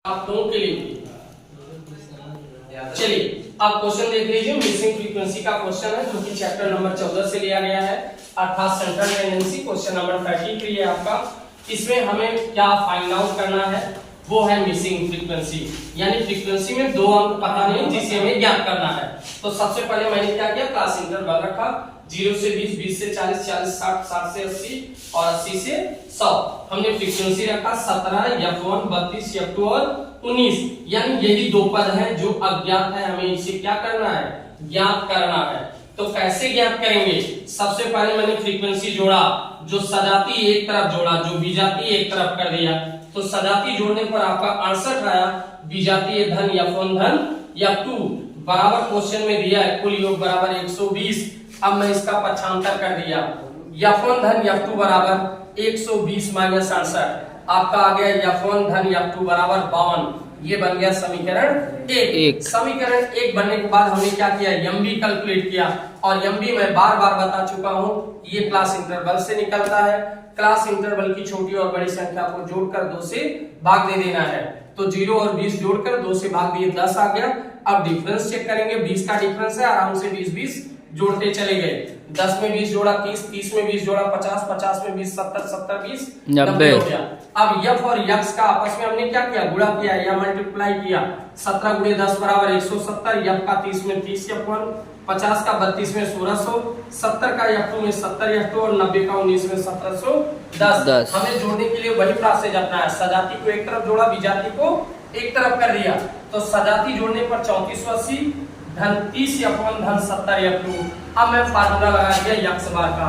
आप लोगों के लिए। चलिए आप क्वेश्चन देख लीजिए। मिसिंग फ्रीक्वेंसी का क्वेश्चन है जो कि चैप्टर नंबर 14 से लिया गया है, अर्थात सेंट्रल टेंडेंसी। क्वेश्चन नंबर 33 है आपका। इसमें हमें क्या फाइंड आउट करना है, वो है मिसिंग फ्रीक्वेंसी, यानी फ्रीक्वेंसी में दो अंक पता नहीं जिसे हमें ज्ञात करना है। तो सबसे पहले मैंने क्या किया, क्लास इंटरवल रखा 0 से 20, 20 से 40, 40 से 60, 60 से 80 और 80 से 100। हमने फ्रीक्वेंसी रखा 17, F1, 32, F2 और 19। यानी यही दो पद हैं जो अज्ञात है, हमें इसे क्या करना है, ज्ञात करना है। तो कैसे ज्ञात करेंगे, सबसे पहले मैंने फ्रीक्वेंसी जोड़ा, जो सजाती एक तरफ जोड़ा, जो विजाती एक तरफ कर दिया। तो सजाती जोड़ने पर आपका 68 आया, विजातीय धन F1 धन F2 बराबर क्वेश्चन में दिया है कुल योग बराबर 120। अब मैं इसका पक्षांतर कर दिया, F1 धन F2 बराबर 120 माइनस 68, आपका आ गया F1 धन F2 बराबर 52। ये बन गया समीकरण एक। समीकरण एक बनने के बाद हमने क्या किया, MB कैलकुलेट किया। और MB मैं बार बार बता चुका हूँ, ये क्लास इंटरवल से निकलता है। क्लास इंटरवल की छोटी और बड़ी संख्या को जोड़कर 2 से भाग दे देना है। तो 0 और 20 जोड़कर 2 से भाग दिए, 10 आ गया। अब डिफरेंस चेक करेंगे, 20 का डिफरेंस है, आराम से 20 जोड़ते चले गए। 10 में 20 जोड़ा 30, 30 में 20 जोड़ा 50, 50 में 20 70, 70 20 90 हो गया। अब F और X का आपस में हमने क्या किया, गुणा किया या मल्टीप्लाई किया। 17 गुणे 10 बराबर 170, F का 30 में 30 F1, 50 का 32 में 1600, 70 का F2 में 70 F2 और 90 का 19 में 1710। हमें जोड़ने के लिए वही प्रोसेस अपना है, सजाती को एक तरफ जोड़ा, विजाती को एक तरफ कर दिया। तो सजाती जोड़ने पर 3480 धन 30 F1 धन 70 F2। अब मैं फार्मूला लगा दिया x बार का,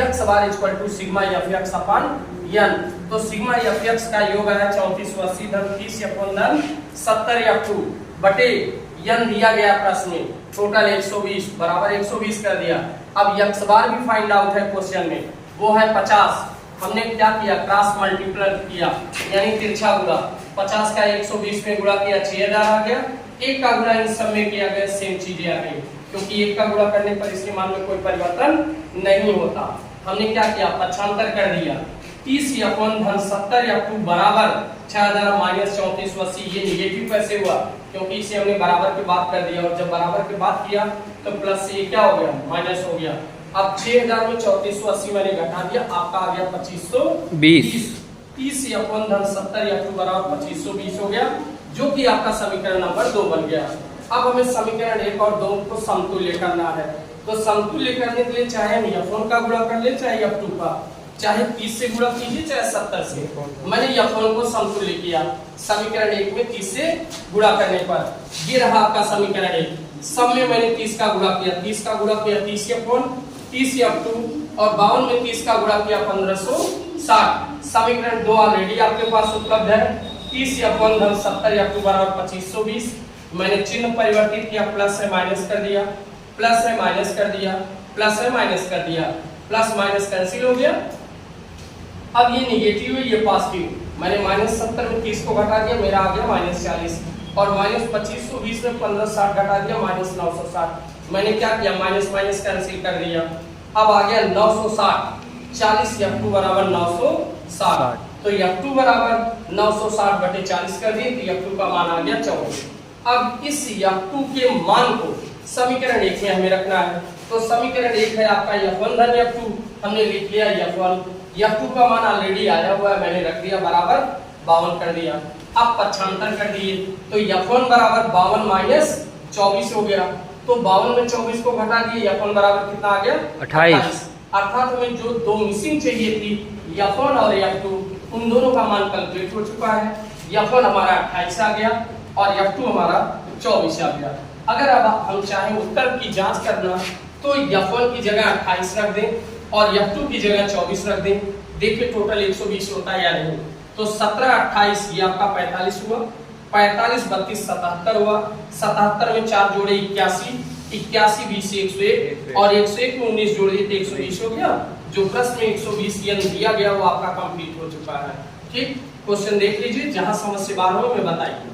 x बार equal to sigma fx upon n। तो सिग्मा fx का योग है 3480 धन 30 F1 धन 70 F2 बटे n दिया गया प्रश्न में, टोटल 120 बराबर 120 कर दिया। अब x बार भी फाइंड आउट है क्वेश्चन में, वो है 50। हमने क्या किया, क्रॉस मल्टीप्लाई किया, यानी तिरछा गुणा। 50 का 120 में गुणा किया 6000 आ गया। एक का गुणा इन सब में किया गया, सेम चीजें आ गई, क्योंकि एक का गुणा करने पर इसके मान में कोई परिवर्तन नहीं होता। हमने क्या किया, पक्षांतर कर दिया। 30 F1 धन 70 F2 बराबर 6000 माइनस 3480। ये निगेटिव कैसे हुआ, क्योंकि इसे हमने बराबर के बाद कर दिया, और जब बराबर के बाद किया तो प्लस से क्या हो गया, माइनस हो गया। अब 6000 में 3480 मैंने घटा दिया, आपका आ गया 2520। 30 F1 धन 70 F2 बराबर 2520 हो गया, जो कि आपका समीकरण नंबर 2 बन गया। अब हमें समीकरण 1 और 2 को समतुल्य करना है। तो समतुल्य करने के लिए चाहे हम F1 का गुणा कर ले, चाहे F2 का, चाहे 30 से गुणा कीजिए, चाहे 70 से। मैंने F1 को समतुल्य किया समीकरण 1 में 30 से गुणा करने पर। ये रहा आपका समीकरण 1। सब में मैंने 30 का गुणा किया, 30 का गुणा किया 30 F1, 30 F2 और 52 में 30 का गुणा किया 1560। समीकरण 2 ऑलरेडी आपके पास उपलब्ध है। 30 F1 धन 70 F2 बराबर 2520। मैंने चिन्ह परिवर्तित किया, प्लस है माइनस कर दिया, प्लस है माइनस कर दिया, प्लस है माइनस कर दिया, प्लस माइनस कैंसिल हो गया। अब ये निगेटिव है, ये पॉजिटिव। मैंने -70 में 30 को घटा दिया, मेरा आ गया -40, और -2520 में 1560 घटा दिया, -960। मैंने क्या किया, माइनस माइनस कैंसिल कर दिया। अब आ गया 960, 40 F2 बराबर 960। तो F2 बराबर 960 बटे 40 कर दिए, तो F2 का मान आ गया 14। अब इस F2 के मान को समीकरण 1 में हमें रखना है। तो समीकरण 1 है आपका F1 धन F2, हमने लिख लिया F1। F2 का मान ऑलरेडी आया हुआ है, मैंने रख दिया बराबर 52 कर दिया। अब पक्षांतर कर दिए, तो F1 बराबर 52 माइनस 24 हो गया। तो 52 में 24 को घटा दिए, F1 बराबर कितना आ गया, 28। अर्थात हमें जो दो मिसिंग चाहिए थी, F1 और F2, उन दोनों का मान कैलकुलेट हो चुका है। F1 हमारा 28 आ गया और F2 हमारा 24 आ गया। अगर अब हम चाहें उत्तर की जांच करना, तो F1 की जगह 28 रख दें और F2 की जगह 24 रख दें। देखिए टोटल 120 होता है या नहीं। तो 17 28 ये आपका 45 हुआ, 45 32 77 हुआ, 77 में 4 जोड़े 81, 81 20 101 और 101 में 19 जोड़िए तो 120 हो गया। जो प्रश्न में 120 दिया गया वो आपका कंप्लीट हो चुका है। ठीक, क्वेश्चन देख लीजिए, जहां समझ से बाहर हो मैं बताइए।